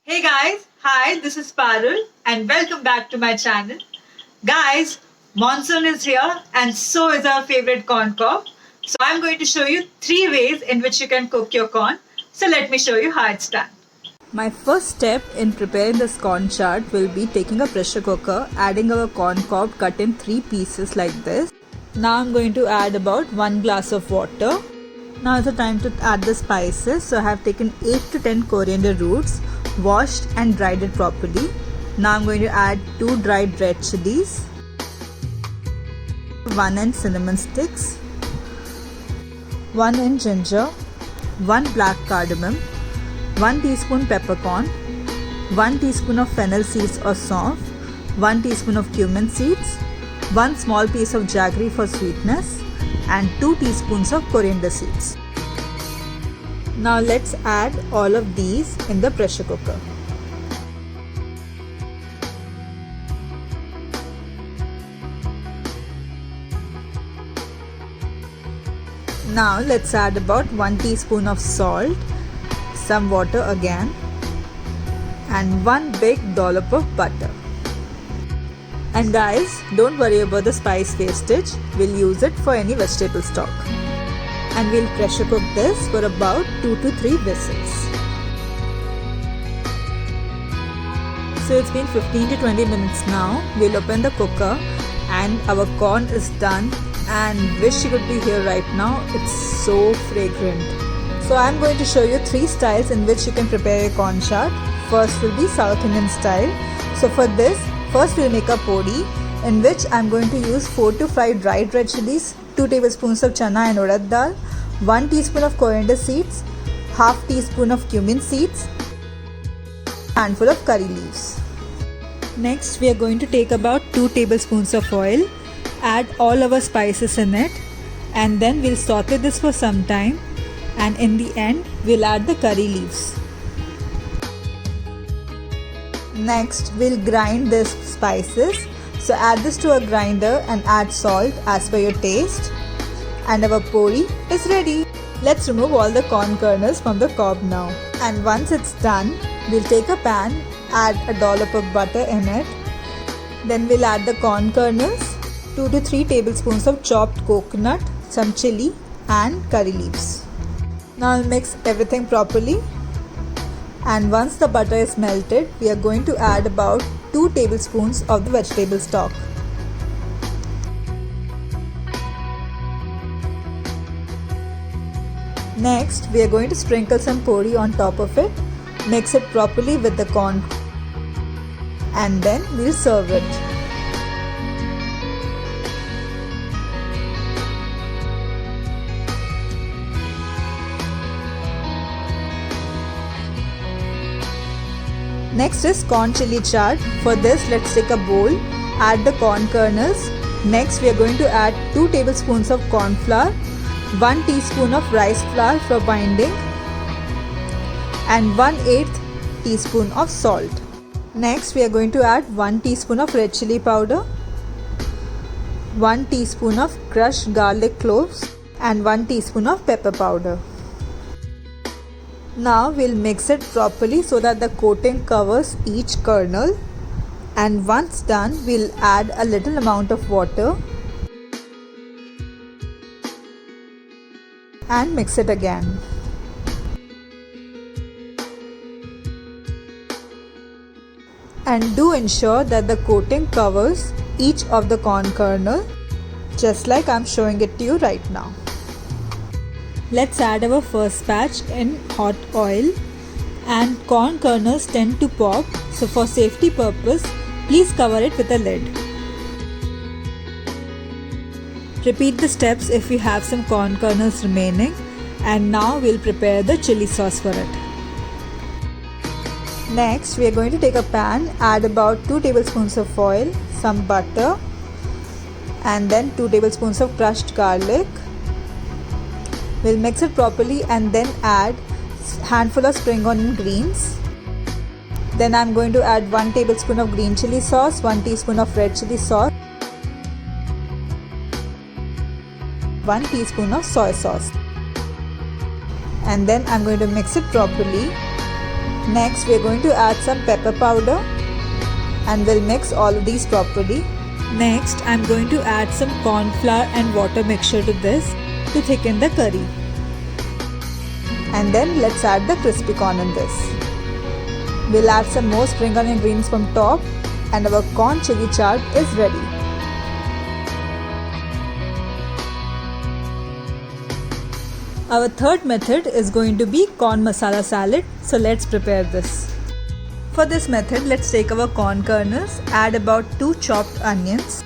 Hey guys, hi, this is Parul and welcome back to my channel. Guys, monsoon is here and so is our favorite corn cob. So I'm going to show you 3 ways in which you can cook your corn. So let me show you how it's done. My first step in preparing this corn chart will be taking a pressure cooker, adding our corn cob cut in 3 pieces like this. Now I'm going to add about 1 glass of water. Now is the time to add the spices. So I have taken 8 to 10 coriander roots, washed and dried it properly. Now I'm going to add 2 dried red chilies, 1 inch cinnamon sticks, 1 inch ginger, 1 black cardamom, 1 teaspoon peppercorn, 1 teaspoon of fennel seeds or saunf, 1 teaspoon of cumin seeds, 1 small piece of jaggery for sweetness, and 2 teaspoons of coriander seeds. Now let's add all of these in the pressure cooker. Now let's add about 1 teaspoon of salt, some water again, and 1 big dollop of butter. And guys, don't worry about the spice wastage, we'll use it for any vegetable stock. And we'll pressure cook this for about 2 to 3 whistles. So it's been 15 to 20 minutes now. We'll open the cooker and our corn is done, and wish you could be here right now. It's so fragrant. So I'm going to show you 3 styles in which you can prepare your corn chart. First will be South Indian style. So for this, first we'll make a podi, in which I'm going to use 4 to 5 dried red chilies, 2 tablespoons of chana and urad dal, 1 teaspoon of coriander seeds, half teaspoon of cumin seeds, handful of curry leaves. Next we are going to take about 2 tablespoons of oil, add all our spices in it, and then we'll saute this for some time, and in the end we'll add the curry leaves. Next we'll grind these spices. So add this to a grinder and add salt as per your taste, and our podi is ready. Let's remove all the corn kernels from the cob now. And once it's done, we'll take a pan, add a dollop of butter in it. Then we'll add the corn kernels, 2 to 3 tablespoons of chopped coconut, some chili and curry leaves. Now I'll mix everything properly. And once the butter is melted, we are going to add about 2 tablespoons of the vegetable stock. Next, we are going to sprinkle some podi on top of it, mix it properly with the corn, and then we'll serve it. Next is corn chili chaat. For this, let's take a bowl, add the corn kernels. Next, we are going to add 2 tablespoons of corn flour, 1 teaspoon of rice flour for binding, and 1/8 teaspoon of salt. Next, we are going to add 1 teaspoon of red chili powder, 1 teaspoon of crushed garlic cloves, and 1 teaspoon of pepper powder. Now we'll mix it properly so that the coating covers each kernel, and once done we'll add a little amount of water and mix it again. And do ensure that the coating covers each of the corn kernel, just like I'm showing it to you right now. Let's add our first batch in hot oil, and corn kernels tend to pop, so for safety purpose, please cover it with a lid. Repeat the steps if you have some corn kernels remaining, and now we'll prepare the chili sauce for it. Next, we are going to take a pan, add about 2 tablespoons of oil, some butter, and then 2 tablespoons of crushed garlic. We'll mix it properly and then add handful of spring onion greens. Then I'm going to add 1 tablespoon of green chili sauce, 1 teaspoon of red chili sauce, 1 teaspoon of soy sauce. And then I'm going to mix it properly Next, we are going to add some pepper powder and we'll mix all of these properly. Next, I'm going to add some corn flour and water mixture to this to thicken the curry. And then let's add the crispy corn in this. We'll add some more spring onion greens from top and our corn chili chaat is ready. Our third method is going to be corn masala salad, so let's prepare this. For this method, let's take our corn kernels, add about 2 chopped onions,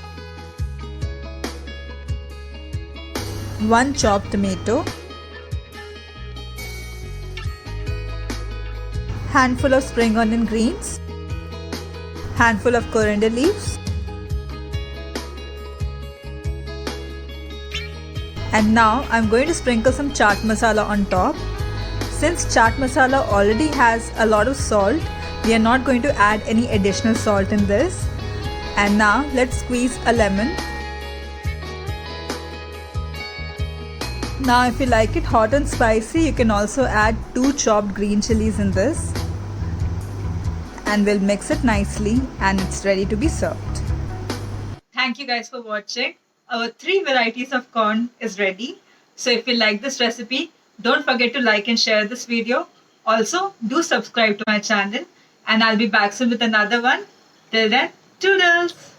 1 chopped tomato, handful of spring onion greens, handful of coriander leaves, and now I'm going to sprinkle some chaat masala on top. Since chaat masala already has a lot of salt, we are not going to add any additional salt in this. And now let's squeeze a lemon. Now if you like it hot and spicy, you can also add 2 chopped green chilies in this. And we'll mix it nicely and it's ready to be served. Thank you guys for watching. Our 3 varieties of corn is ready. So if you like this recipe, don't forget to like and share this video. Also, do subscribe to my channel and I'll be back soon with another one. Till then, toodles!